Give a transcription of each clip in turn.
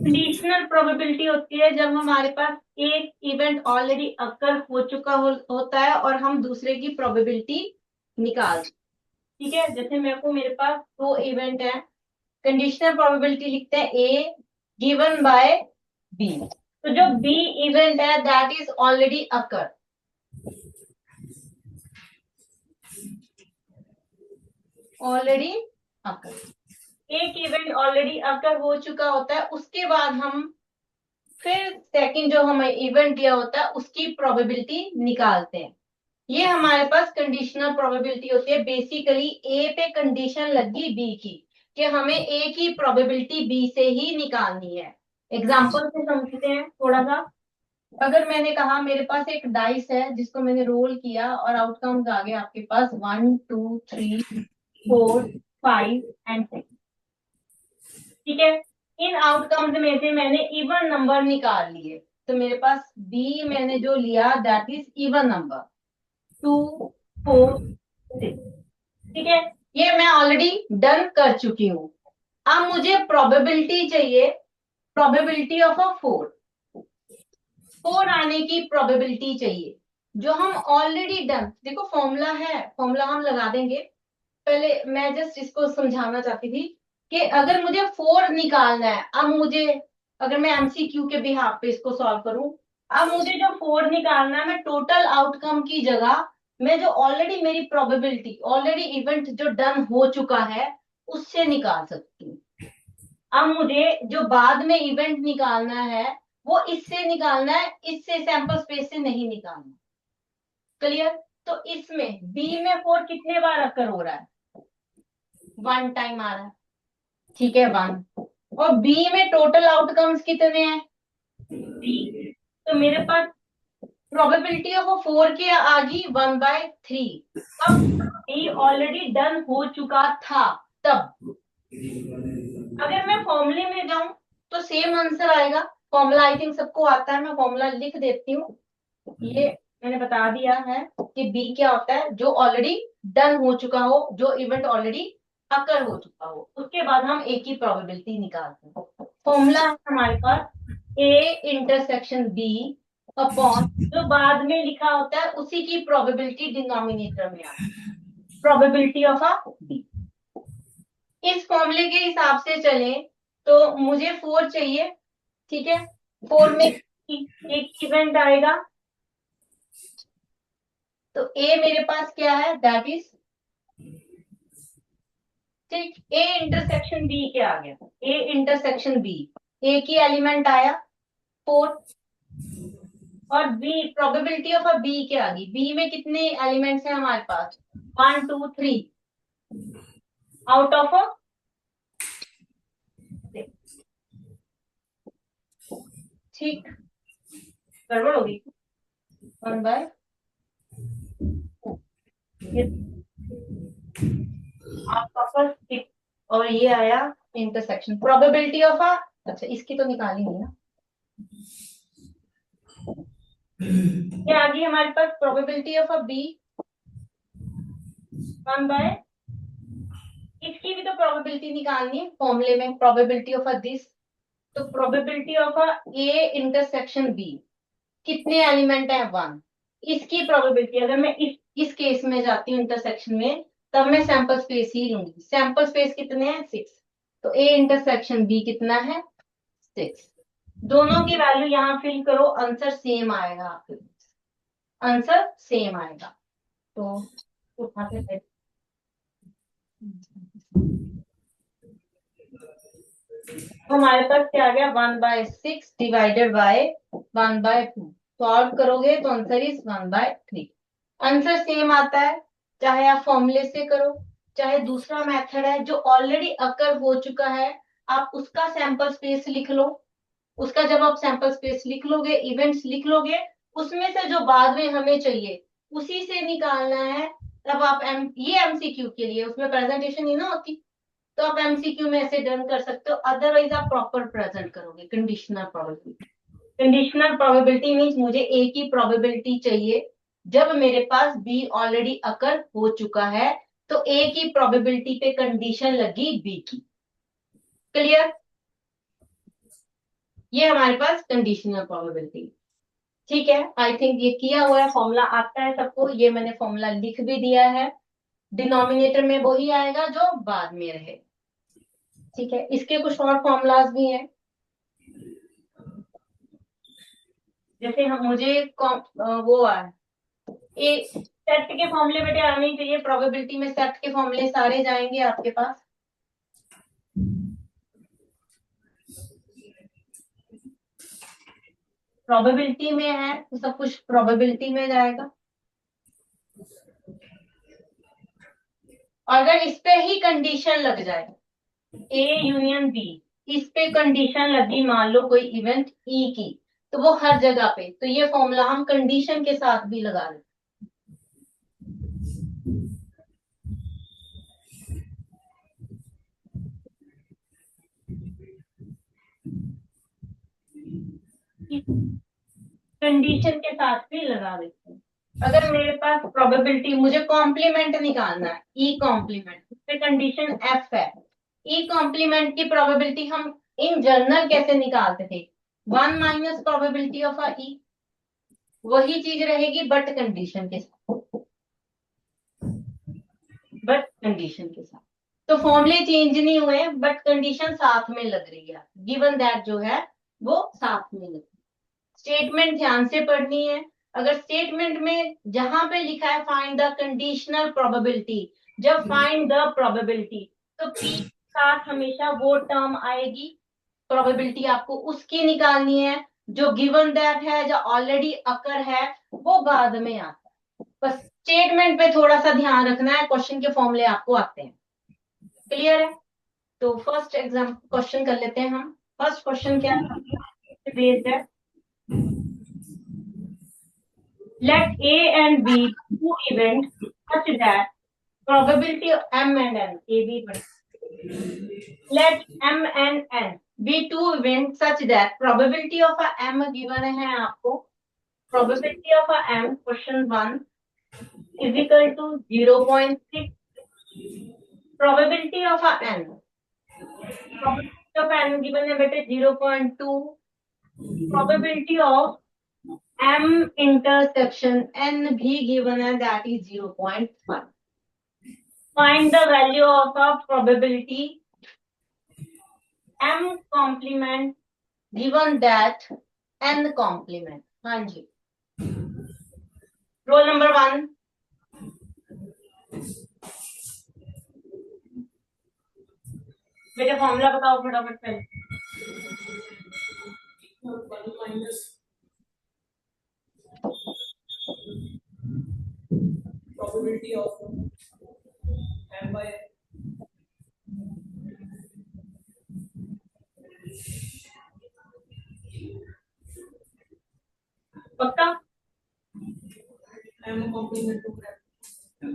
Conditional probability होती है जब हमारे पास एक इवेंट ऑलरेडी अकर हो चुका होता है और हम दूसरे की प्रोबेबिलिटी निकाल। ठीक है, जैसे मेरे पास दो इवेंट है, कंडीशनल प्रोबेबिलिटी लिखते हैं ए गिवन बाय बी। तो जो बी इवेंट है that is already occur, already occur. एक इवेंट ऑलरेडी अकर हो चुका होता है, उसके बाद हम फिर सेकंड जो हमें इवेंट दिया होता है उसकी प्रोबेबिलिटी निकालते हैं। ये हमारे पास कंडीशनल प्रोबेबिलिटी होती है। बेसिकली ए पे कंडीशन लगी बी की कि हमें ए की प्रोबेबिलिटी बी से ही निकालनी है। एग्जांपल से समझते हैं थोड़ा सा। अगर मैंने कहा मेरे पास एक डाइस है जिसको मैंने रोल किया और आउटकम्स आ गए आपके पास 1 2 3 4 5 एंड 6। ठीक है, इन आउटकम्स में से मैंने इवन नंबर निकाल लिए, तो मेरे पास बी मैंने जो लिया दैट इज इवन नंबर 2 4 6। ठीक है, ये मैं ऑलरेडी डन कर चुकी हूँ। अब मुझे प्रोबेबिलिटी चाहिए, प्रोबेबिलिटी ऑफ अ 4 आने की प्रोबेबिलिटी चाहिए जो हम ऑलरेडी डन। देखो फॉर्मूला है, फॉर्मूला हम लगा देंगे। पहले मैं जस्ट इसको समझाना चाहती थी कि अगर मुझे 4 निकालना है, अब मुझे अगर मैं एमसीक्यू के बिहाफ पे इसको सॉल्व करूं, अब मुझे जो 4 निकालना है मैं टोटल आउटकम की जगह मैं जो ऑलरेडी मेरी प्रोबेबिलिटी ऑलरेडी इवेंट जो डन हो चुका है उससे निकाल सकती हूँ। अब मुझे जो बाद में इवेंट निकालना है वो इससे निकालना है, इससे सैंपल स्पेस से नहीं निकालना। क्लियर? तो इसमें बी में 4 कितने बार अकर हो रहा है? 1 टाइम आ रहा है। ठीक है, 1। और बी में टोटल आउटकम्स कितने हैं? 3। तो मेरे पास प्रोबेबिलिटी ऑफ 4 की आ गई 1/3। अब बी ऑलरेडी डन हो चुका था तब। अगर मैं फॉर्मूले में जाऊं तो सेम आंसर आएगा। फॉर्मूला आई थिंक सबको आता है, मैं फॉर्मूला लिख देती हूँ। ये मैंने बता दिया है कि बी क्या होता है, जो ऑलरेडी डन हो चुका हो, जो इवेंट ऑलरेडी अकर हो चुका हो, उसके बाद हम ए की प्रोबेबिलिटी निकालते हैं। फॉर्मूला है हमारे पास ए इंटरसेक्शन बी अपॉन जो बाद में लिखा होता है उसी की प्रोबेबिलिटी डिनोमिनेटर में आती है, प्रोबेबिलिटी ऑफ अ बी। इस फॉर्मूले के हिसाब से चले तो मुझे 4 चाहिए। ठीक है, 4 में एक इवेंट आएगा, तो ए मेरे पास क्या है दैट इज, ठीक, ए इंटरसेक्शन बी क्या आ गया? ए इंटरसेक्शन बी, ए की एलिमेंट आया 4 और B probability of A B क्या आ गई? बी में कितने एलिमेंट्स हैं हमारे पास? 1 2 3 आउट ऑफ अ 6। ठीक, गड़बड़ होगी 1/4 ये आपका फर्स्ट 6 और ये आया इंटरसेक्शन प्रोबेबिलिटी ऑफ अ, अच्छा इसकी तो निकाली नहीं ना, क्या आ गई हमारे पास प्रोबेबिलिटी ऑफ अ बी 1/, इसकी भी तो प्रोबेबिलिटी निकालनी है फॉर्मूले में, प्रोबेबिलिटी ऑफ अ दिस। तो probability of a A intersection B, कितने एलिमेंट है? 1। इसकी प्रोबेबिलिटी अगर मैं इस केस में जाती हूँ इंटरसेक्शन में, तब मैं सैंपल स्पेस ही लूंगी। सैंपल स्पेस कितने हैं? 6। तो ए इंटरसेक्शन बी कितना है? 6। दोनों की वैल्यू यहाँ फिल करो, आंसर सेम आएगा आपके पास, आंसर सेम आएगा। तो उठाते थे, तो हमारे पास क्या आ गया? 1/6 डिवाइडेड बाय 1/2। सॉल्व करोगे तो आंसर इज 1/3। आंसर सेम आता है, चाहे आप फॉर्मूले से करो चाहे दूसरा मेथड है जो ऑलरेडी अकर हो चुका है, आप उसका सैंपल स्पेस लिख लो। उसका जब आप सैंपल स्पेस लिख लोगे, इवेंट्स लिख लोगे, उसमें से जो बाद में हमें चाहिए उसी से निकालना है। तब आप ये एमसीक्यू के लिए, उसमें प्रेजेंटेशन नहीं ना होती, तो आप एमसीक्यू में ऐसे डन कर सकते हो। अदरवाइज आप प्रॉपर प्रेजेंट करोगे conditional probability. Conditional probability means मुझे ए की प्रोबेबिलिटी चाहिए जब मेरे पास बी ऑलरेडी अकर हो चुका है, तो ए की प्रोबेबिलिटी पे कंडीशन लगी बी की। क्लियर? ये हमारे पास कंडीशनल प्रोबेबिलिटी। ठीक है, आई थिंक ये किया हुआ है, फॉर्मूला आता है सबको, ये मैंने फॉर्मूला लिख भी दिया है। डिनोमिनेटर में वही आएगा जो बाद में रहे। ठीक है, इसके कुछ और फॉर्मूलाज भी हैं। जैसे हम मुझे वो है ए सेट के फॉर्मूले बेटे आने ही चाहिए, प्रोबेबिलिटी में सेट के फॉर्मूले सारे जाएंगे आपके पास। प्रोबेबिलिटी में है तो सब कुछ प्रोबेबिलिटी में जाएगा। और अगर इस पे ही कंडीशन लग जाए ए यूनियन बी, इस पे कंडीशन लगी मान लो कोई इवेंट ई की, तो वो हर जगह पे, तो ये फॉर्मूला हम कंडीशन के साथ भी लगा लेते। कंडीशन के साथ भी लगा देते हैं। अगर मेरे पास प्रोबेबिलिटी, मुझे कॉम्प्लीमेंट निकालना है, ई कॉम्प्लीमेंट, उस पे कंडीशन एफ है। ई कॉम्प्लीमेंट की प्रोबेबिलिटी हम इन जनरल कैसे निकालते थे, 1 माइनस प्रोबेबिलिटी ऑफ अ ई, वही चीज रहेगी बट कंडीशन के साथ, बट कंडीशन के साथ। तो फॉर्मूले चेंज नहीं हुए बट कंडीशन साथ में लग रही है, गिवन दैट जो है वो साथ में लग रही है। स्टेटमेंट ध्यान से पढ़नी है। अगर स्टेटमेंट में जहां पे लिखा है फाइंड द कंडीशनल प्रोबेबिलिटी, जब फाइंड द प्रोबेबिलिटी, तो पी साथ हमेशा वो टर्म आएगी, प्रोबेबिलिटी आपको उसकी निकालनी है जो गिवन दैट है, जो ऑलरेडी अकर है, वो बाद में आता है। बस स्टेटमेंट पे थोड़ा सा ध्यान रखना है, क्वेश्चन के फॉर्मूले आपको आते हैं। क्लियर है? तो फर्स्ट एग्जाम क्वेश्चन कर लेते हैं हम। फर्स्ट क्वेश्चन क्या बेस्ड है, let A and B two events such that probability of M and N, A, B, let M and N be two events such that probability of a M given है आपको, probability of a M question 1 is equal to 0.6, probability of a N, probability of N given है बेटे 0.2, probability of M intersection N भी given है, that is 0.1. Find the value of a probability M complement given that N complement. हाँ जी, roll number 1, बेटा formula बताओ फटाफट पहले। Probability of M by पक्का? M complement to M.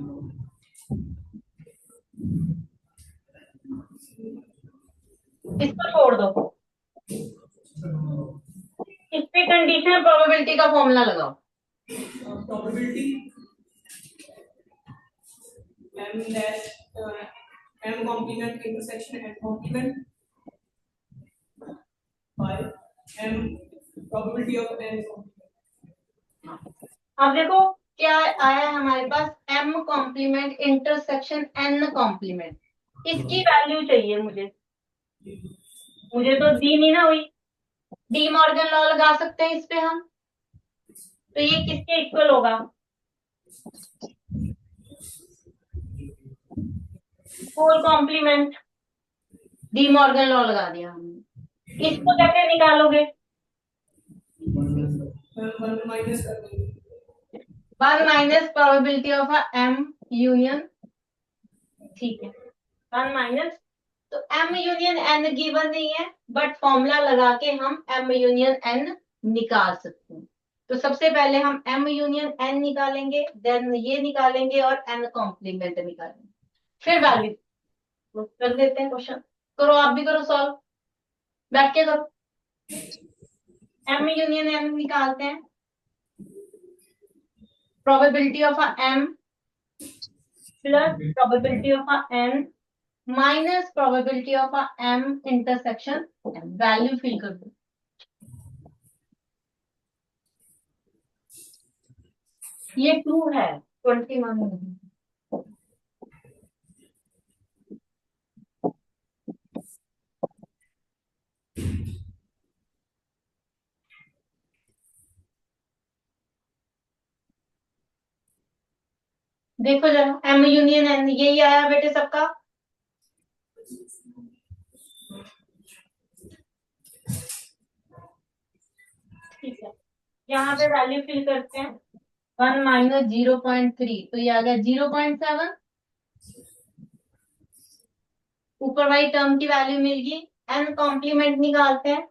इसको छोड़ दो, इस पे कंडीशनल प्रोबेबिलिटी का फॉर्मूला लगाओ। Probability M dash M complement intersection M complement by M probability of M complement. अब देखो क्या आया है हमारे पास, M complement intersection N complement, इसकी वैल्यू चाहिए मुझे, मुझे तो दी नहीं ना हुई। डी मॉर्गन लॉ लगा सकते हैं इस पे हम, तो ये किसके इक्वल होगा, 4 कॉम्प्लीमेंट, डी मॉर्गन लॉ लगा दिया हमने। इसको कैसे निकालोगे, 1 minus probability of M union, ठीक है, 1 माइनस, तो M यूनियन N गिवन नहीं है बट फॉर्मूला लगा के हम M यूनियन N निकाल सकते हैं। तो सबसे पहले हम M यूनियन N निकालेंगे, देन ये निकालेंगे और N कॉम्प्लीमेंट निकालेंगे, फिर वैल्यू कर देते हैं। क्वेश्चन करो, आप भी करो सॉल्व, बैठ के करो। M यूनियन N निकालते हैं, probability of M plus probability of N minus probability of M intersection M, value fill कर दो। ये 2 है, 21। देखो जरा, एम यूनियन एन यही आया बेटे सबका। ठीक है, यहाँ पे वैल्यू फिल करते हैं। 1 माइनस 0.3, तो ये आ गया 0.7। ऊपर वाली टर्म की वैल्यू मिल गई। एन कॉम्प्लीमेंट निकालते हैं।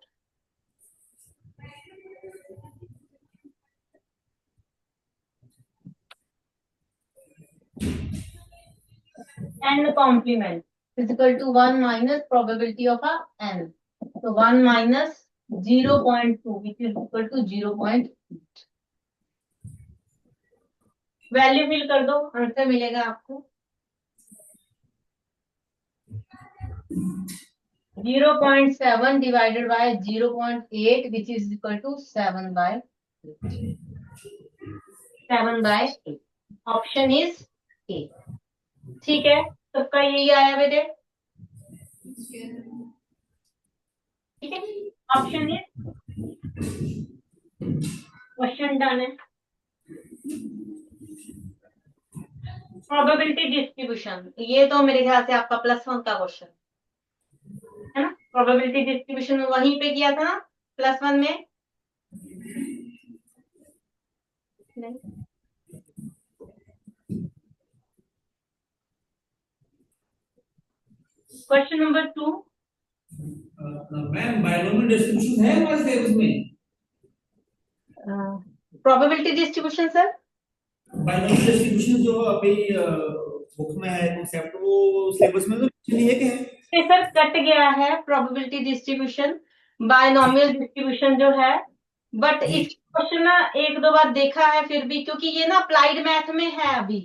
N complement is equal to 1 minus probability of A N. तो 1 minus 0.2 which is equal to 0. Value fill कर दो, आंसर मिलेगा आपको 0.7 divided by 0.8 which is equal to 7/8। Option is A. ठीक है, सबका यही आया बेटे। ठीक है, ऑप्शन इज क्वेश्चन डन है। प्रोबेबिलिटी डिस्ट्रीब्यूशन, ये तो मेरे ख्याल से आपका +1 का क्वेश्चन है ना। प्रोबेबिलिटी डिस्ट्रीब्यूशन वहीं पे किया था ना, +1 में। नहीं, question number 2। Ma'am binomial distribution है हमारे सिलेबस में? Probability distribution sir, binomial distribution जो अभी बुक में है कॉन्सेप्ट, वो सिलेबस में तो नहीं है क्या? सर कट गया है प्रोबेबिलिटी डिस्ट्रीब्यूशन, बायनोमियल डिस्ट्रीब्यूशन जो है। बट जी इस क्वेश्चन ना एक दो बार देखा है फिर भी, क्योंकि ये ना अप्लाइड मैथ में है अभी।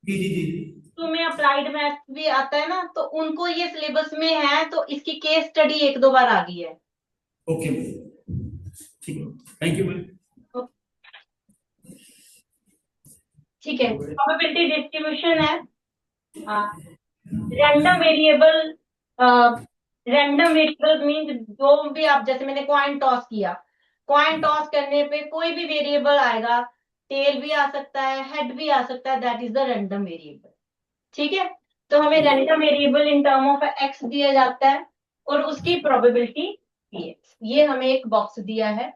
जी जी जी। तो में अप्लाइड मैथ भी आता है ना, तो उनको ये सिलेबस में है, तो इसकी केस स्टडी एक दो बार आ गई है। ओके ठीक है, थैंक यू मैम। ठीक है, प्रोबेबिलिटी डिस्ट्रीब्यूशन है। Random variable, random variable mean जो भी आप, जैसे मैंने कॉइन टॉस किया, कॉइन टॉस करने पे कोई भी वेरिएबल आएगा, टेल भी आ सकता है, हेड भी आ सकता है, that is the random variable. ठीक है, तो हमें random variable in term of x दिया जाता है और उसकी प्रोबेबिलिटी एक्स, ये हमें एक बॉक्स दिया है।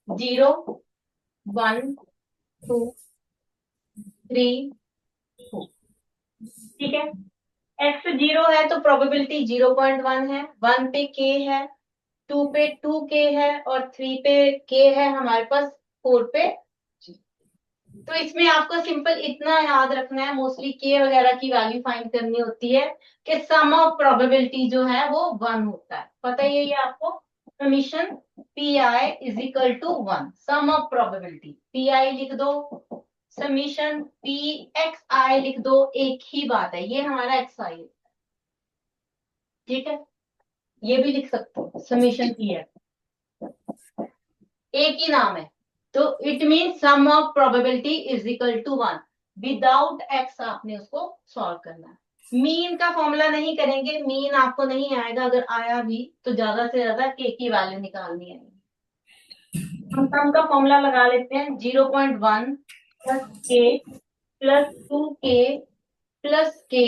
जीरो, 1, 2, 3, 4। ठीक है, एक्स 0 है तो प्रोबेबिलिटी 0.1 है, 1 पे के है, 2 पे 2 के है, और 3 पे के है हमारे पास, 4 पे G। तो इसमें आपको सिंपल इतना याद रखना है, मोस्टली के वगैरह की वैल्यू फाइंड करनी होती है कि सम ऑफ प्रोबेबिलिटी जो है वो 1 होता है, पता ही है ये आपको। Summation P I is equal to 1, sum of probability P I लिख दो, समीशन पी एक्स आई लिख दो, एक ही बात है, ये हमारा एक्स आई है। ठीक है, ये भी लिख सकते हो, समीशन पी है, एक ही नाम है। तो it mean sum of probability is equal to 1, without X आपने उसको सॉल्व करना है। मीन का फॉर्मूला नहीं करेंगे, मीन आपको नहीं आएगा, अगर आया भी तो ज्यादा से ज्यादा के की वैल्यू निकालनी है। हम सम का फॉर्मूला लगा लेते हैं, 0.1 प्लस के प्लस 2 के प्लस के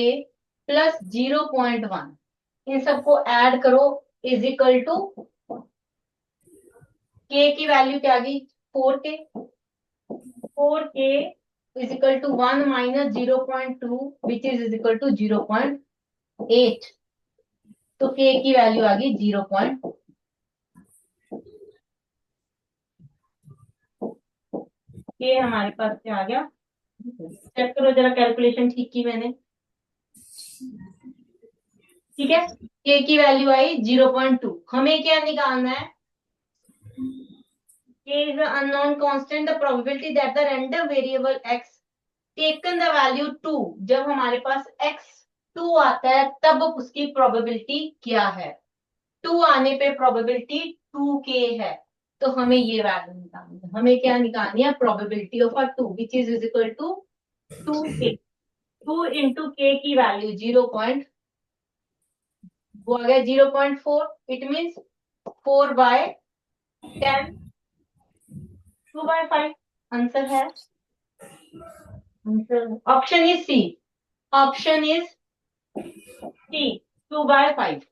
प्लस 0.1, इन सबको ऐड करो, इज इक्वल टू के की वैल्यू क्या आ गई, 4 K. 4 K is equal to 1 minus 0.2 which is equal to 0.8। तो के की वैल्यू आ गई 0. के हमारे पास क्या आ गया, चेक करो जरा, कैलकुलेशन ठीक की मैंने। ठीक है, के की वैल्यू आई 0.2। हमें क्या निकालना है, k is an unknown constant, the probability that the random variable x taken the value 2, जब हमारे पास x 2 आता है तब उसकी प्रोबेबिलिटी क्या है। 2 आने पे प्रोबेबिलिटी 2k है, तो हमें ये वैल्यू निकालनी है। हमें क्या निकालनी है? Probability of A 2 which is equal to 2k। 2 into K की वैल्यू 0. वो आ गया 0.4। इट मीन्स 4/10, 2/5 आंसर है। Answer option is C. Option is C, 2/5।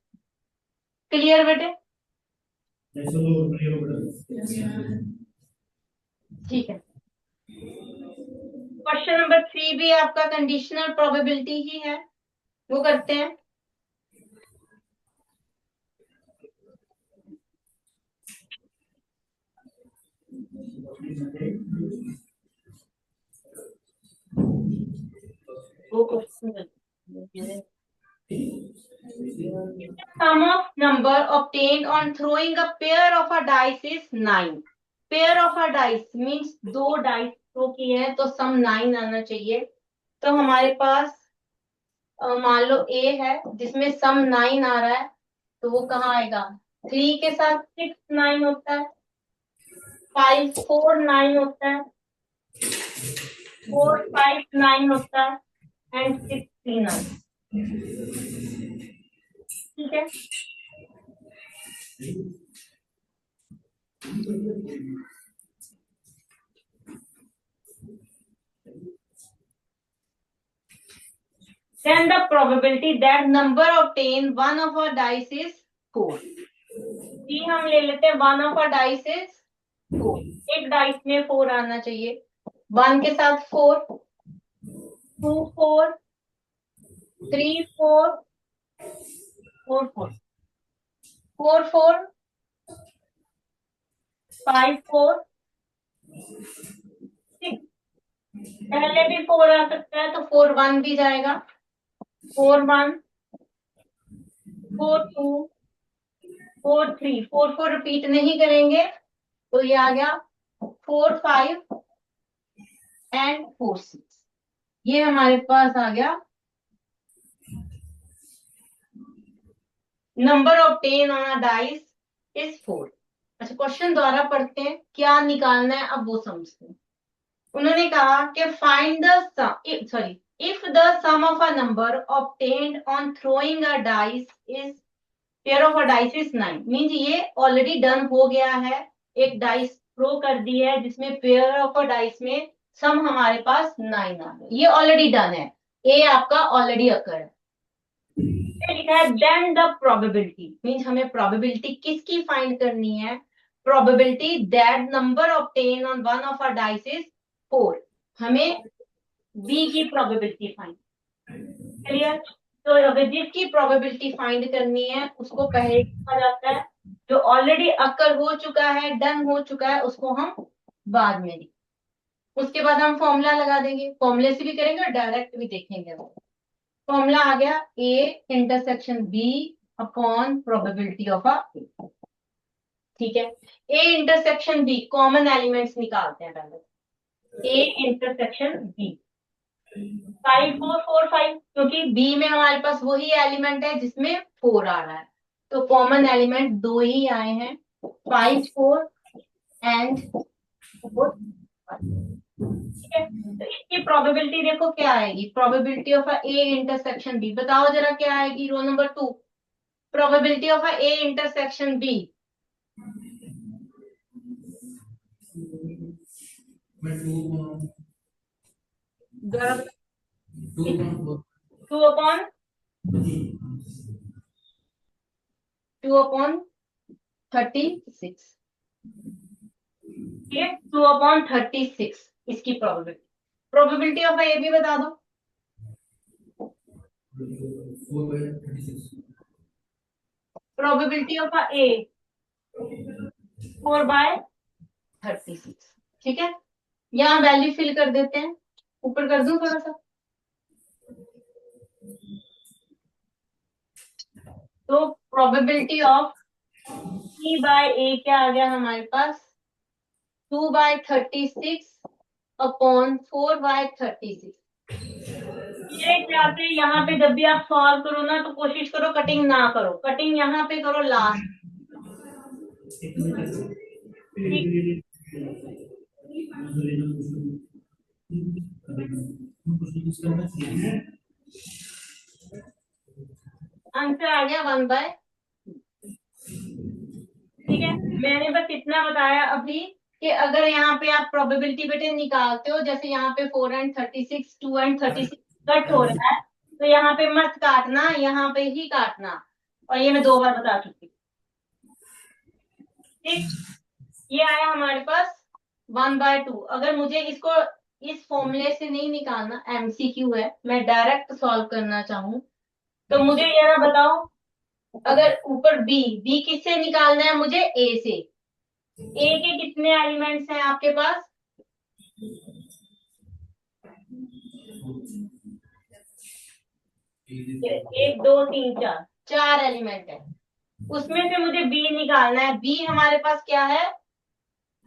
Clear बेटे? ठीक है। क्वेश्चन नंबर 3 भी आपका कंडीशनल प्रोबेबिलिटी ही है, वो करते हैं। वो question sum of number obtained on throwing a pair of a dice is 9। Pair of a dice मीन्स 2 डाइस थ्रो किए हैं तो सम 9 आना चाहिए। तो हमारे पास मान लो ए है जिसमें सम 9 आ रहा है, तो वो कहाँ आएगा? 3 के साथ 6 9 होता है, 5 4 9 होता है, 4 5 9 होता है, एंड 6 3 9। ठीक है। Then the probability that number obtained one of our dice is 4। जी हम ले लेते हैं one of a dice is 4। एक डाइस में 4 आना चाहिए। 1 के साथ 4, 2 4, 3 4, 4 4, 4 4, 5 4, 6। पहले भी 4 आ सकता है तो 4 1 भी जाएगा, 4 1, 4 2, 4 3, 4 4 रिपीट नहीं करेंगे, तो ये आ गया 4 5 एंड 4 6। ये हमारे पास आ गया number obtain on a dice is 4। अच्छा क्वेश्चन द्वारा पढ़ते हैं, क्या निकालना है अब वो समझते हैं। उन्होंने कहा कि find the sum, sorry, if the sum of a number obtained on throwing a dice is pair of a dice is 9। Means ये ऑलरेडी डन हो गया है। एक डाइस थ्रो कर दी है जिसमें पेयर ऑफ अ डाइस में सम हमारे पास 9 आ गया, ये ऑलरेडी डन है। ए आपका ऑलरेडी अकर है। लिखा है देन द प्रोबेबिलिटी, मींस हमें प्रोबेबिलिटी किसकी फाइंड करनी है? Probability that number obtain on one of a dice is 4। हमें बी की प्रोबेबिलिटी फाइंड। क्लियर? तो अगर जिसकी प्रोबेबिलिटी फाइंड करनी है उसको पहले कहा जाता है, जो ऑलरेडी अकर हो चुका है, डन हो चुका है, उसको हम बाद में लिखेंगे। उसके बाद हम फॉर्मूला लगा देंगे, फॉर्मूले से भी करेंगे और डायरेक्ट भी देखेंगे। फॉर्मूला आ गया A intersection B upon probability of a A. ठीक है। A intersection B, common elements निकालते हैं पहले। ए इंटरसेक्शन बी 5 4 4 5, क्योंकि बी में हमारे पास वही एलिमेंट है जिसमें 4 आ रहा है, तो कॉमन एलिमेंट 2 ही आए हैं, 5 4 एंड 4। ठीक है। तो इसकी प्रोबेबिलिटी देखो क्या आएगी, probability of A intersection B. बताओ जरा क्या आएगी, row number 2। Probability of A intersection B. Two upon 36। ठीक है, 2/36 इसकी प्रोबेबिलिटी। प्रोबेबिलिटी ऑफ ए भी बता दो। प्रोबेबिलिटी ऑफ ए 4/36। ठीक है, यहाँ वैल्यू फिल कर देते हैं। ऊपर कर दूं थोड़ा सा, तो प्रोबेबिलिटी ऑफ C/A क्या आ गया हमारे पास? 2/36 अपॉन 4/36। ये क्या पे, यहाँ पे जब भी आप सॉल्व करो ना तो कोशिश करो कटिंग ना करो, कटिंग यहाँ पे करो लास्ट। ठीक, आंसर आ गया 1/, ठीक है। मैंने बस इतना बताया अभी कि अगर यहाँ पे आप प्रोबेबिलिटी बेटे निकालते हो, जैसे यहाँ पे 4 एंड 36, 2 एंड 36 कट हो रहा है, तो यहाँ पे मत काटना, यहाँ पे ही काटना, और ये मैं 2 बार बता चुकी हूँ। ठीक, ये आया हमारे पास 1/2। अगर मुझे इसको इस फॉर्मूले से नहीं निकालना, एमसीक्यू है, मैं डायरेक्ट सॉल्व करना चाहूँ, तो मुझे जरा बताओ, अगर ऊपर बी, बी किससे निकालना है मुझे? ए से। ए के कितने एलिमेंट्स हैं आपके पास? एक, दो, तीन, चार, 4 एलिमेंट है। उसमें से मुझे बी निकालना है। बी हमारे पास क्या है?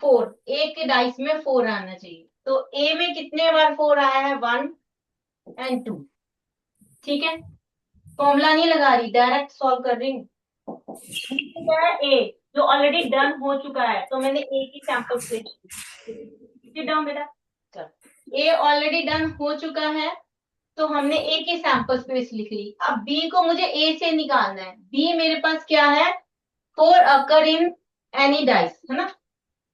4। ए के डाइस में 4 आना चाहिए, तो ए में कितने बार 4 आया है? 1 एंड 2। ठीक है, फॉर्मूला नहीं लगा रही, डायरेक्ट सॉल्व कर रही हूँ। क्या है? ए, जो ऑलरेडी डन हो चुका है, तो मैंने ए की सैंपल स्पेस डाउन बेटा। चल, ए ऑलरेडी डन हो चुका है, तो हमने ए की सैंपल स्पेस लिख ली। अब बी को मुझे ए से निकालना है। बी मेरे पास क्या है? 4 अकर इन एनी डाइस, है ना?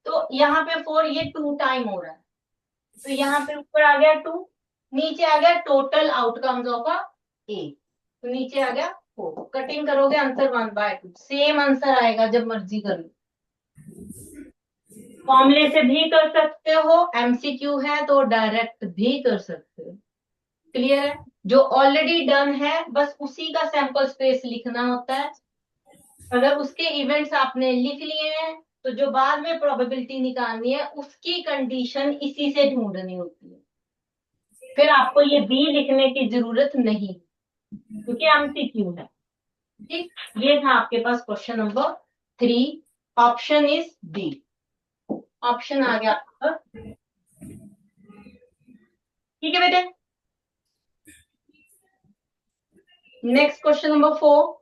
तो यहाँ पे 4, ये 2 टाइम हो रहा है, तो यहाँ पे ऊपर आ गया 2, नीचे आ गया टोटल आउटकम्स ऑफ अ ए, तो नीचे आ गया 4। कटिंग करोगे आंसर 1/2, सेम आंसर आएगा जब मर्जी कर लो। फॉर्मूले से भी कर सकते हो, एमसीक्यू है तो डायरेक्ट भी कर सकते हो। क्लियर है? जो ऑलरेडी डन है बस उसी का सैंपल स्पेस लिखना होता है। अगर उसके इवेंट्स आपने लिख लिए हैं, तो जो बाद में प्रोबेबिलिटी निकालनी है उसकी कंडीशन इसी से ढूंढनी होती है। फिर आपको ये बी लिखने की जरूरत नहीं, क्योंकि एमसीक्यू है। ठीक, ये था आपके पास question number 3। Option is B. Option आ गया आपका। ठीक है बेटे, next question number 4।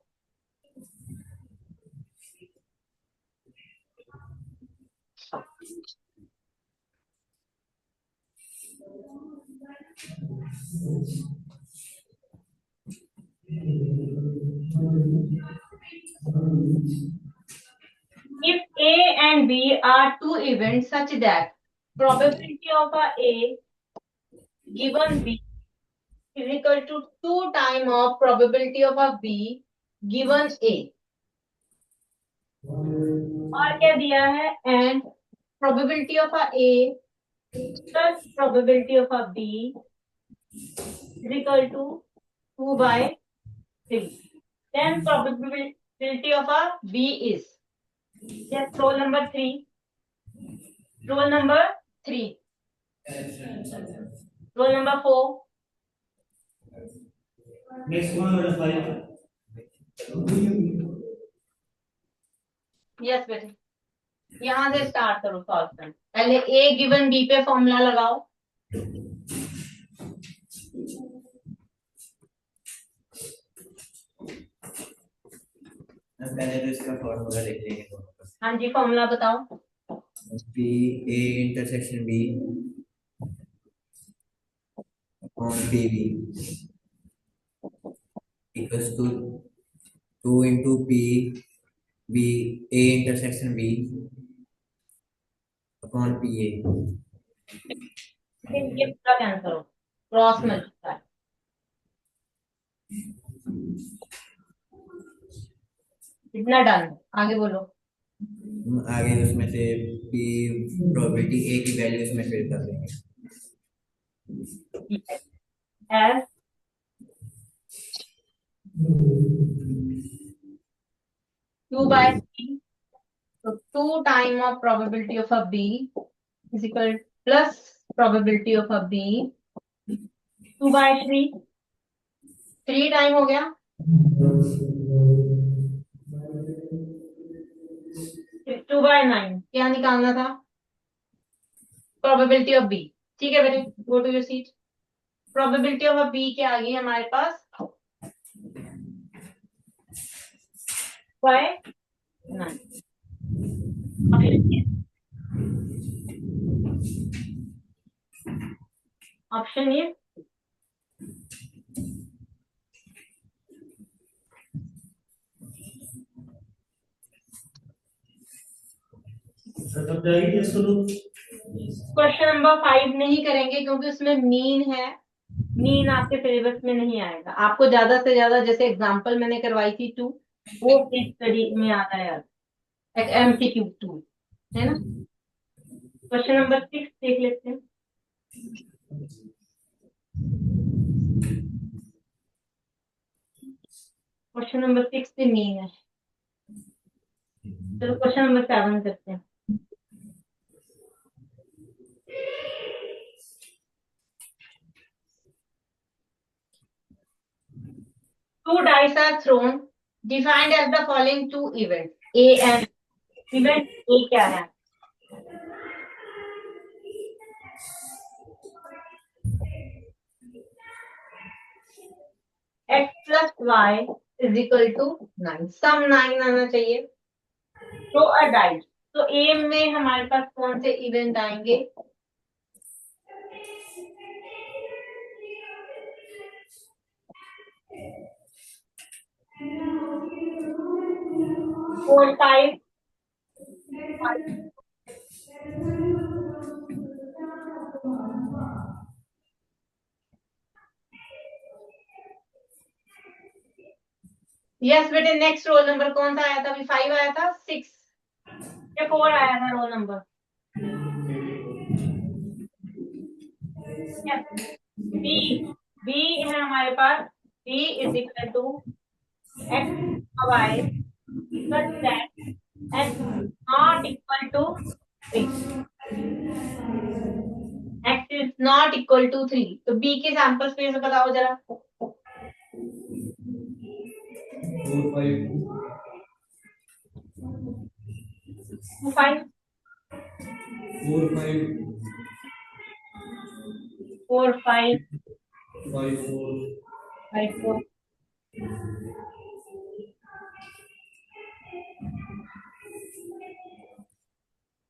If A and B are two events such that probability of a A given B is equal to 2 time of probability of a B given A, और क्या दिया है? And probability of a A plus probability of a B is equal to 2/3. Then probability of a B is, yes, roll number 3. Roll number 3. Roll number 4. Next one is 5. Yes बेटे, यहां से start करो solve करना। पहले ए given B पे formula लगाओ। पहले तो इसका फॉर्मूला लिख लेंगे दोनों का। हाँ जी, फॉर्मूला बताओ। B A intersection B upon P B equals to 2 into P B A intersection B upon P A. ये पूरा कैंसिल हो, क्रॉस मल्टीप्लाई। इतना डन, आगे बोलो। आगे उसमें से पी प्रोबेबिलिटी ए की वैल्यू इसमें फिल कर देंगे। S 2/3, so 2 time of probability of a B is equal plus probability of a B 2/3, 3 time हो गया। 2/9 क्या निकालना था? Probability of B. ठीक है बेटे, go to your seat. Probability of A B क्या आ गई हमारे पास? 5/9। ऑप्शन ये। तब जाएगी यस तो। क्वेश्चन नंबर 5 नहीं करेंगे क्योंकि उसमें मीन है। मीन आपके सिलेबस में नहीं आएगा। आपको ज्यादा से ज्यादा जैसे एग्जांपल मैंने करवाई थी 2, वो केस स्टडी में आता है, एक एमसीक्यू 2 है ना। क्वेश्चन नंबर 6 देख लेते हैं। क्वेश्चन नंबर 6 पे मीन है। चलो क्वेश्चन नंबर 7 करते हैं। Two dice are thrown, defined as the following two events, A and event A क्या है? X plus Y is equal to 9. सम 9 आना चाहिए। तो अ डाइस, तो ए में हमारे पास कौन से इवेंट आएंगे? Four five. यस बेटे, नेक्स्ट रोल नंबर कौन सा आया था? अभी 5 आया था, 6 या 4 आया था रोल नंबर? बी। बी है हमारे पास। B is equal to x y plus that x not equal to 3। X is not equal to 3। तो बी के सैंपल स्पेस बताओ जरा। 4 5 5 4 5 4 5 5 4 5 4।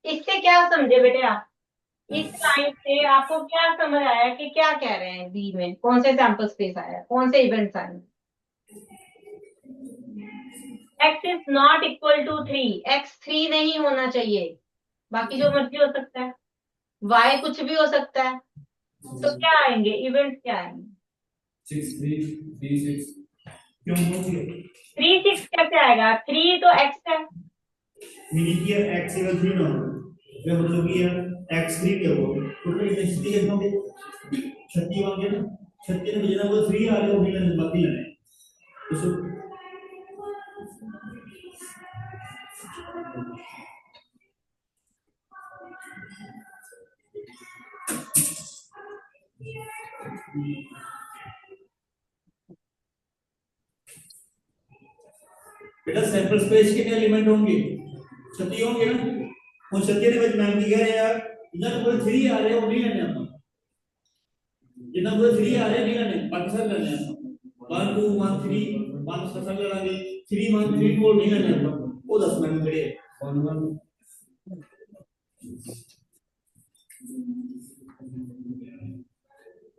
इससे क्या समझे बेटे आप? इस लाइन से आपको क्या समझ आया कि क्या कह रहे हैं? बी में कौन से सैंपल स्पेस आया, कौन से इवेंट्स आए? X is not equal to 3। X 3 नहीं होना चाहिए, बाकी जो मर्जी हो सकता है। वाई कुछ भी हो सकता है। तो क्या आएंगे इवेंट्स? क्या आएंगे? 6 3 3 6 क्यों हो गया? 3 6 कैसे आएगा? 3 तो एक्स है। मीनिंग कि x इक्वल 3 ना हो, ये मतलब कि यार x 3 क्या हो, टोटल इंटेंसिटी कितना हो गया? 36 आ गया ना। 36 में जितना वो 3 आ रहे हो नहीं लेने बाकी लेने। तो सो बेटा सैंपल स्पेस के कितने एलिमेंट होंगे? 36 होंगे ना। और 36 ਦੇ ਵਿੱਚ ਮੈਂ ਕੀ ਕਹਿ ਰਿਹਾ, ਇਹਨਾਂ ਨੂੰ कोई 3 आ रहे हो नहीं लेने ਆਪਾਂ। जितना कोई 3 आ रहे नहीं लेने, बाकी सब लेने ਆਪਾਂ। 1 2 1 3 1 सब लेंगे, 3 1 3 4 नहीं लेने ਆਪਾਂ। वो 10 मैंने किहड़े 1 1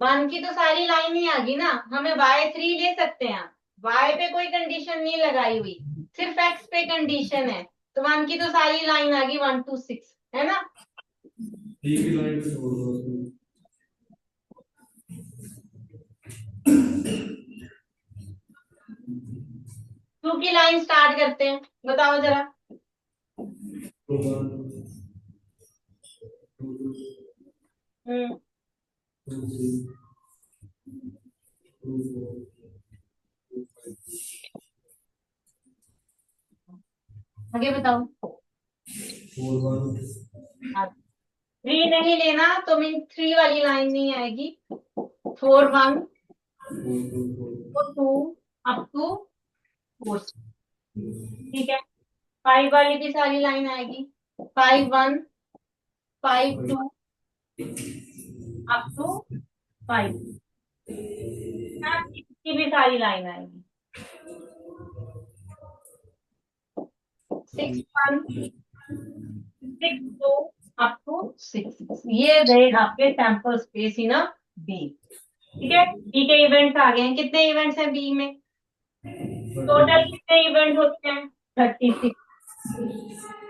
वन की तो सारी लाइन ही आ गई ना। हमें y3 ले सकते हैं। y पे कोई कंडीशन नहीं लगाई हुई, सिर्फ x पे कंडीशन है। तो वन की तो सारी लाइन आ गई 1 2 6, है ना। ठीक है लाइन पे छोड़ दो उसको। 2 की लाइन स्टार्ट करते हैं, बताओ जरा। 2 1 2 2 हम्म 2 3 2 4 आगे बताओ। 4 1 3 नहीं लेना तो मीन 3 वाली लाइन नहीं आएगी। 4 1 4 2 4 2 अप टू 4। ठीक है। 5 वाली भी सारी लाइन आएगी। 5 1 5 2 अप टू 5। की भी सारी लाइन आएगी। 6 1 6 2 अप टू 6। ये रहे आपके sample space in A B. ठीक है, बी के इवेंट्स आ गए हैं। कितने इवेंट्स हैं बी में? टोटल कितने इवेंट होते हैं? 36।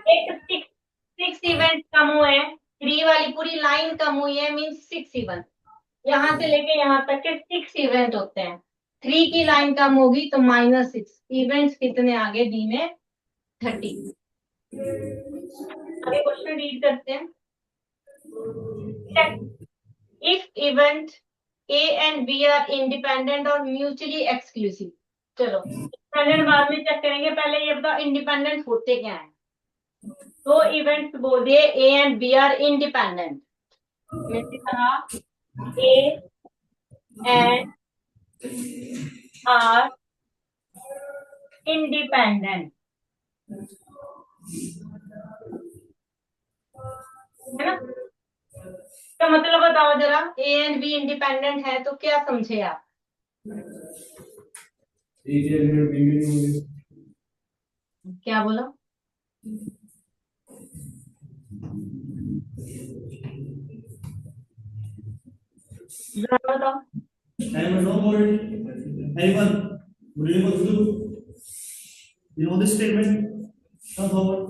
एक सिक्स इवेंट कम हुए हैं, 3 वाली पूरी लाइन कम हुई है, मीन्स 6 इवेंट। यहाँ से लेके यहाँ तक के 6 इवेंट होते हैं। 3 की लाइन कम होगी तो -6 इवेंट्स कितने आ गए बी में? 30। आगे क्वेश्चन रीड करते हैं। If event A and B are independent और म्यूचुअली एक्सक्लूसिव। चलो इंडिपेंडेंट बाद में चेक करेंगे, पहले ये बताओ इंडिपेंडेंट होते क्या है। दो इवेंट्स बोल दिए A and B are independent. मैंने कहा ए एंड आर इंडिपेंडेंट, है ना? तो मतलब बताओ जरा, ए एंड बी इंडिपेंडेंट है तो क्या समझे आप? क्या बोला? जरा बताओ। Anyone know about it? Anyone? Would you able to do? You know this statement? Come forward.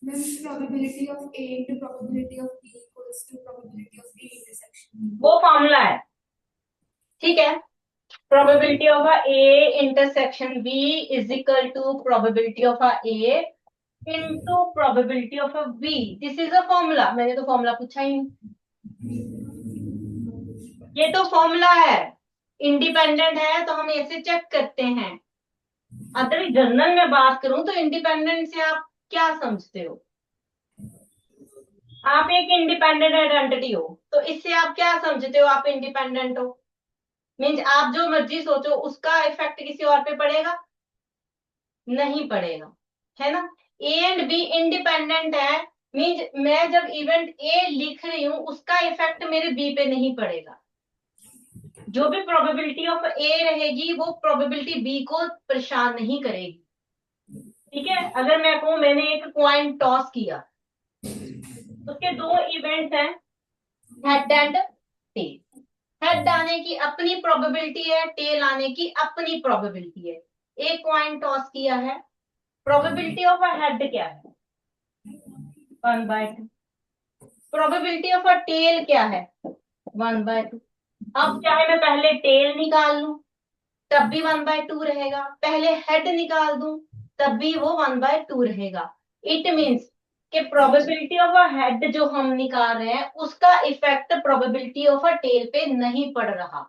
Then probability of A into probability of B equals to probability of A intersection. वो फॉर्मूला है, ठीक है। probability of a intersection B is equal to probability of a A into probability of a B. This is a formula. मैंने तो formula पूछा ही नहीं, ये तो फॉर्मूला है। इंडिपेंडेंट है तो हम ऐसे चेक करते हैं। अगर जनरल में बात करूं तो इंडिपेंडेंट से आप क्या समझते हो? आप एक इंडिपेंडेंट आइडेंटिटी हो, तो इससे आप क्या समझते हो? आप इंडिपेंडेंट हो मीन्स आप जो मर्जी सोचो उसका इफेक्ट किसी और पे पड़ेगा? नहीं पड़ेगा, है ना? ए एंड बी इंडिपेंडेंट है मीन्स मैं जब इवेंट ए लिख रही हूं उसका इफेक्ट मेरे बी पे नहीं पड़ेगा। जो भी प्रोबेबिलिटी ऑफ ए रहेगी वो प्रोबेबिलिटी बी को परेशान नहीं करेगी। ठीक है, अगर मैं कहूं मैंने एक कॉइन टॉस किया, उसके दो इवेंट्स हैं, हेड एंड टेल। हेड आने की अपनी प्रोबेबिलिटी है, टेल आने की अपनी प्रोबेबिलिटी है। एक कॉइन टॉस किया है, प्रोबेबिलिटी ऑफ अ हेड क्या है? 1/2। प्रोबेबिलिटी ऑफ अ टेल क्या है? 1/2। अब चाहे मैं पहले टेल निकाल लूं तब भी 1/2 रहेगा, पहले हेड निकाल दूं तब भी वो 1/2 रहेगा। इट मीन्स कि प्रोबेबिलिटी ऑफ अ हेड जो हम निकाल रहे हैं उसका effect probability of a tail पे नहीं पड़ रहा।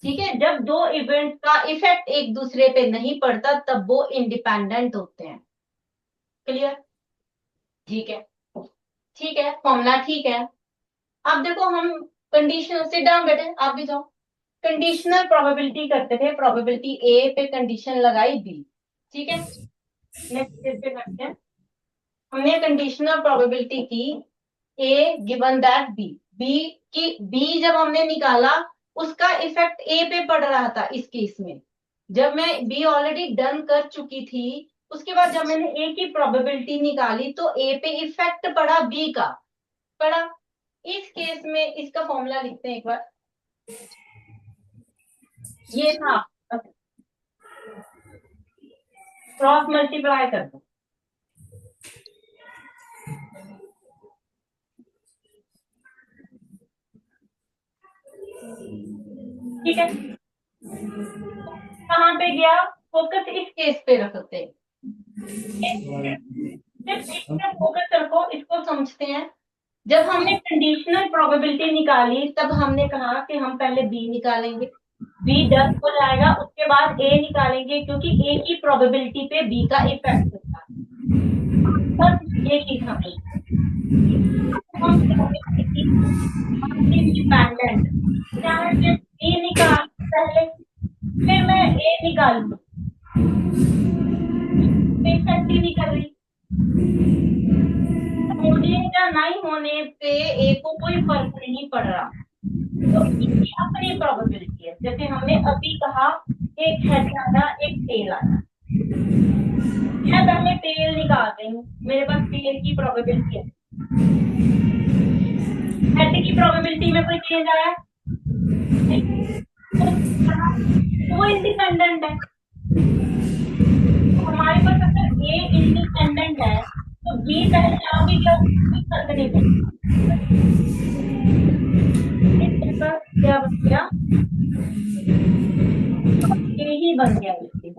ठीक है, जब दो इवेंट का इफेक्ट एक दूसरे पे नहीं पड़ता तब वो इंडिपेंडेंट होते हैं। क्लियर? ठीक है, ठीक है, फॉर्मूला ठीक है। अब देखो हम कंडीशनल से डाउन बेटे, आप भी जाओ। कंडीशनल प्रोबेबिलिटी करते थे, प्रोबेबिलिटी ए पे कंडीशन लगाई बी। ठीक है, नेक्स्ट पे करते हैं। हमने कंडीशनल प्रोबेबिलिटी की ए गिवन दैट बी, बी की बी जब हमने निकाला उसका इफेक्ट ए पे पड़ रहा था। इस केस में जब मैं बी ऑलरेडी डन कर चुकी थी, उसके बाद जब मैंने ए की प्रोबेबिलिटी निकाली तो ए पे इफेक्ट पड़ा बी का, पड़ा। इस केस में इसका फॉर्मूला लिखते हैं एक बार। ये था, क्रॉस मल्टीप्लाई कर दो। ठीक है, कहाँ पे गया फोकस? इस केस पे रखते हैं, सिर्फ फोकस रखो, इसको समझते हैं। जब हमने कंडीशनल प्रोबेबिलिटी निकाली तब हमने कहा कि हम पहले बी निकालेंगे, बी 10 हो जाएगा, उसके बाद ए निकालेंगे क्योंकि ए की प्रोबेबिलिटी पे बी का इफेक्ट होता है। बस ये चीज समझ इंडिपेंडेंट, चाहे मैं बी निकाल पहले फिर मैं ए निकालू, इफेक्ट ही नहीं कर रही। होने या नहीं होने पे ए को कोई फर्क नहीं पड़ रहा, तो इसकी अपनी प्रोबेबिलिटी है। जैसे हमने अभी कहा एक हेड आना एक टेल आना, मैं पहले टेल निकाल रही हूँ, मेरे पास टेल की प्रोबेबिलिटी है, Z की प्रोबेबिलिटी में कोई चेंज आया? वो इंडिपेंडेंट है। तो हमारे पास अगर A इंडिपेंडेंट है तो B पहले आ भी गया, कोई फर्क नहीं पड़ता। इसके पास क्या बन गया? A ही बन गया इसके,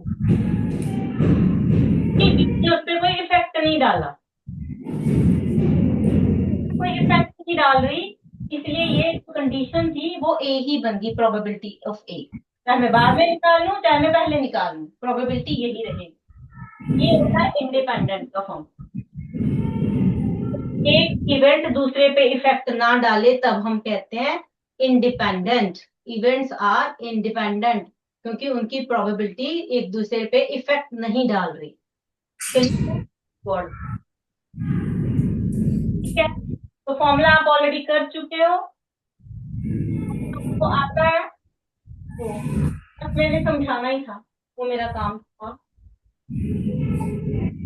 उस पर कोई इफेक्ट नहीं डाला, कोई इफेक्ट नहीं डाल रही, इसलिए ये कंडीशन थी वो A ही बन गई, प्रोबेबिलिटी ऑफ A। चाहे मैं बाद में निकाल लूं चाहे मैं पहले निकाल लूं, प्रोबेबिलिटी यही रहेगी। ये होता है इंडिपेंडेंट का फॉर्म। एक इवेंट दूसरे पे इफेक्ट ना डाले तब हम कहते हैं इंडिपेंडेंट। इवेंट्स आर इंडिपेंडेंट क्योंकि उनकी प्रोबेबिलिटी एक दूसरे पे इफेक्ट नहीं डाल रही। ठीक है, तो फॉर्मूला आप ऑलरेडी कर चुके हो, तो आता है, तो बस मैंने समझाना ही था, वो मेरा काम था।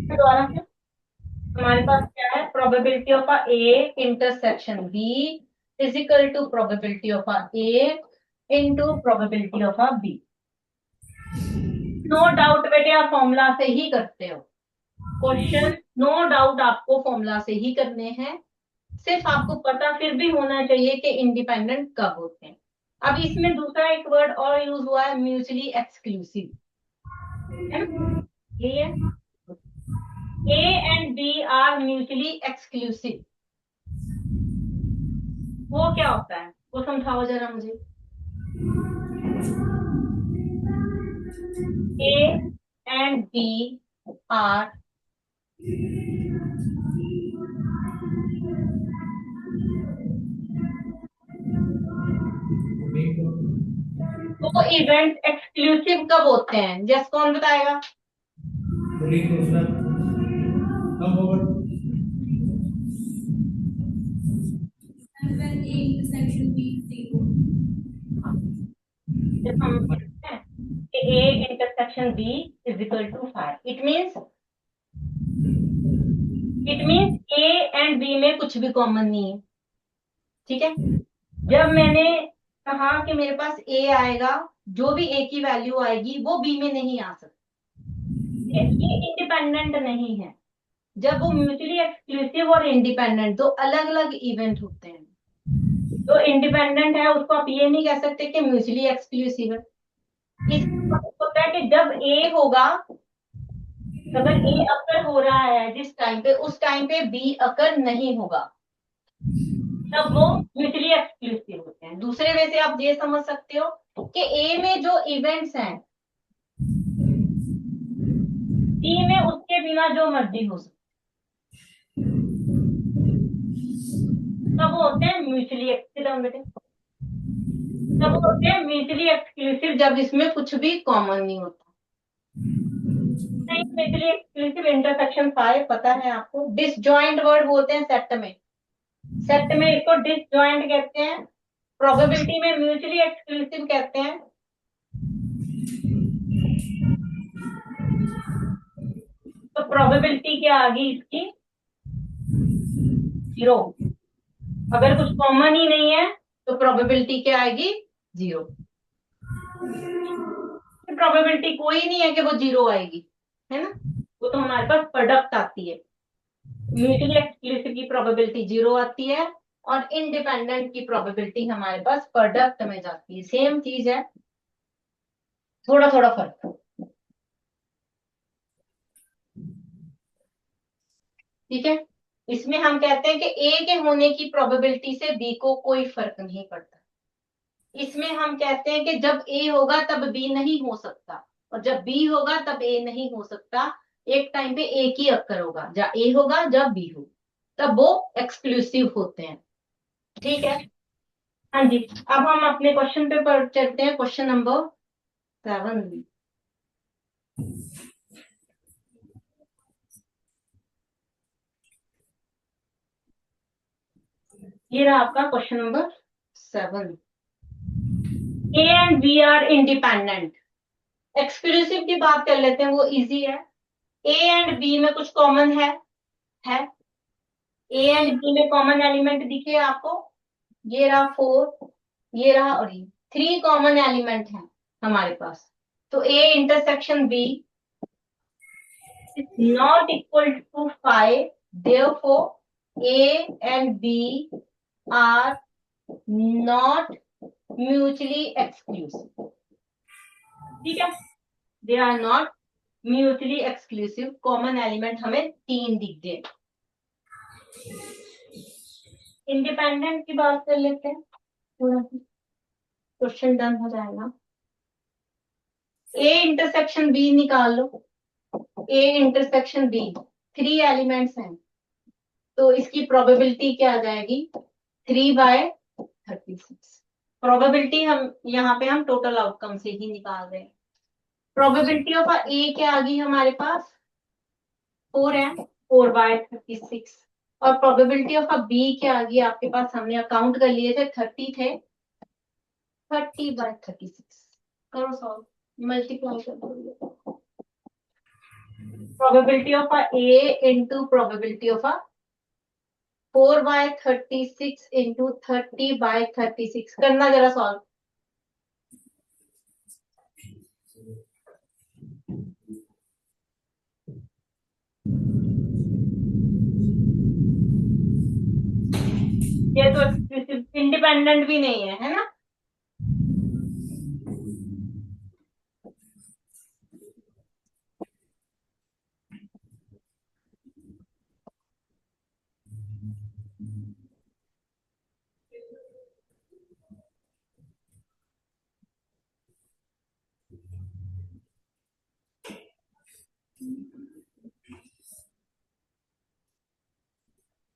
दोबारा से हमारे पास क्या है? Probability of A intersection B is equal to probability of A into probability of B। No doubt बेटे आप फॉर्मूला से ही करते हो क्वेश्चन, नो डाउट आपको फॉर्मूला से ही करने हैं। सिर्फ आपको पता फिर भी होना चाहिए कि इंडिपेंडेंट कब होते हैं। अब इसमें दूसरा एक वर्ड और यूज हुआ है, म्यूचुअली एक्सक्लूसिव, है ना? ये है A and B are mutually exclusive. वो क्या होता है वो समझाओ जरा मुझे। A and B आर वो इवेंट एक्सक्लूसिव कब होते हैं? जस्ट कौन बताएगा? And when A intersection B is 0. जब हम कहते हैं कि A intersection B is equal to 5, it means A and B में कुछ भी कॉमन नहीं है। ठीक है, जब मैंने कहा कि मेरे पास A आएगा, जो भी A की वैल्यू आएगी वो B में नहीं आ सकती, ये इंडिपेंडेंट नहीं है। जब वो म्यूचुअली एक्सक्लूसिव और इंडिपेंडेंट दो अलग अलग इवेंट होते हैं, तो इंडिपेंडेंट है उसको आप ये नहीं कह सकते कि म्यूचुअली एक्सक्लूसिव है। इसका होता है कि जब A होगा, अगर A अकर हो रहा है जिस टाइम पे, उस टाइम पे B अकर नहीं होगा, तब वो म्यूचुअली एक्सक्लूसिव होते हैं। दूसरे वे से आप ये समझ सकते हो कि A में जो इवेंट्स हैं B में उसके बिना जो मर्जी हो सकते, तब वो होते हैं म्यूचुअली एक्सक्लूसिव। तब वो होते हैं म्यूचुअली एक्सक्लूसिव जब इसमें कुछ भी कॉमन नहीं होता। म्यूचुअली एक्सक्लूसिव इंटरसेक्शन 5 पता है आपको। डिसजॉइंट वर्ड बोलते हैं सेट में, सेट में इसको डिसजॉइंट कहते हैं, प्रोबेबिलिटी में म्यूचुअली एक्सक्लूसिव कहते हैं। तो प्रोबेबिलिटी क्या आ गई इसकी? 0। अगर कुछ कॉमन ही नहीं है तो प्रोबेबिलिटी क्या आएगी? 0। प्रोबेबिलिटी कोई नहीं है कि वो 0 आएगी, है ना? वो तो हमारे पास प्रोडक्ट आती है। म्यूचुअली एक्सक्लूसिव की प्रोबेबिलिटी 0 आती है और इंडिपेंडेंट की प्रोबेबिलिटी हमारे पास प्रोडक्ट में जाती है। सेम चीज है, थोड़ा थोड़ा फर्क। ठीक है, इसमें हम कहते हैं कि A के होने की प्रोबेबिलिटी से B को कोई फर्क नहीं पड़ता। इसमें हम कहते हैं कि जब A होगा तब B नहीं हो सकता, और जब B होगा तब A नहीं हो सकता। एक टाइम पे एक ही अक्कर होगा, जब A होगा जब B हो, तब वो एक्सक्लूसिव होते हैं। ठीक है, हाँ जी। अब हम अपने क्वेश्चन पे पर चलते हैं, क्वेश्चन नंबर 7। ये रहा आपका question number 7। A and B are independent. Exclusive की बात कर लेते हैं, वो इजी है। A एंड B में कुछ कॉमन है? ए एंड बी में कॉमन एलिमेंट दिखे आपको, ये रहा 4, ये रहा, और ये 3 कॉमन एलिमेंट हैं हमारे पास। तो A intersection B is not equal to 5, therefore A and B are not mutually exclusive. ठीक है, they are not mutually exclusive. Common element हमें 3 दिख गए। इंडिपेंडेंट की बात कर लेते हैं, थोड़ा क्वेश्चन डन हो जाएगा। ए इंटरसेक्शन बी निकाल लो, ए इंटरसेक्शन बी 3 एलिमेंट्स हैं, तो इसकी प्रोबेबिलिटी क्या आ जाएगी 3/36। प्रोबेबिलिटी हम यहाँ पे हम टोटल आउटकम से ही निकाल रहे हैं। प्रोबेबिलिटी ऑफ ए क्या आ गई हमारे पास 4 है, 4/36। और प्रोबेबिलिटी ऑफ बी क्या आ गई आपके पास, हमने अकाउंट कर लिए थे 30 थे, 30/36। करो सॉल्व, मल्टीप्लाई कर दो। Probability of A into probability of 4/36 into 30/36 करना जरा सॉल्व। ये तो इंडिपेंडेंट भी नहीं है ना।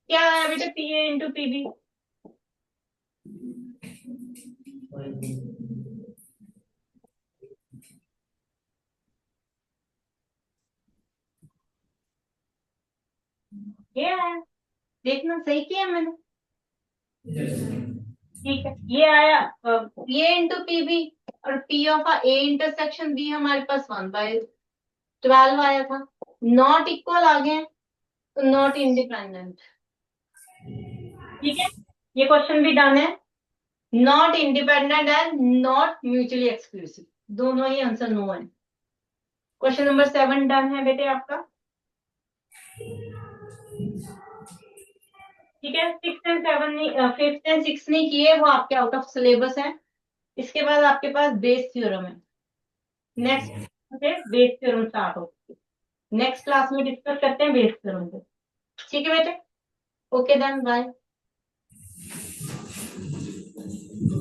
क्या है बेटा P A into P B, ये आया, देखना सही किया मैंने। ठीक है, ये आया P A into P B, और P of A intersection B हमारे पास 1/12 आया था। नॉट इक्वल आ गए, तो नॉट इंडिपेंडेंट। ठीक है, ये क्वेश्चन भी डन है। Not independent and not mutually exclusive, दोनों ही आंसर नो है। क्वेश्चन नंबर 7 डन है बेटे आपका। ठीक है, 6 एंड 7 नहीं, 5th एंड 6th नहीं किए, वो आपके आउट ऑफ सिलेबस है। इसके बाद आपके पास बेस थ्योरम है, नेक्स्ट से बेस थ्योरम स्टार्ट हो। नेक्स्ट क्लास में डिस्कस करते हैं बेस थ्योरम को। ठीक है बेटे, ओके देन बाय।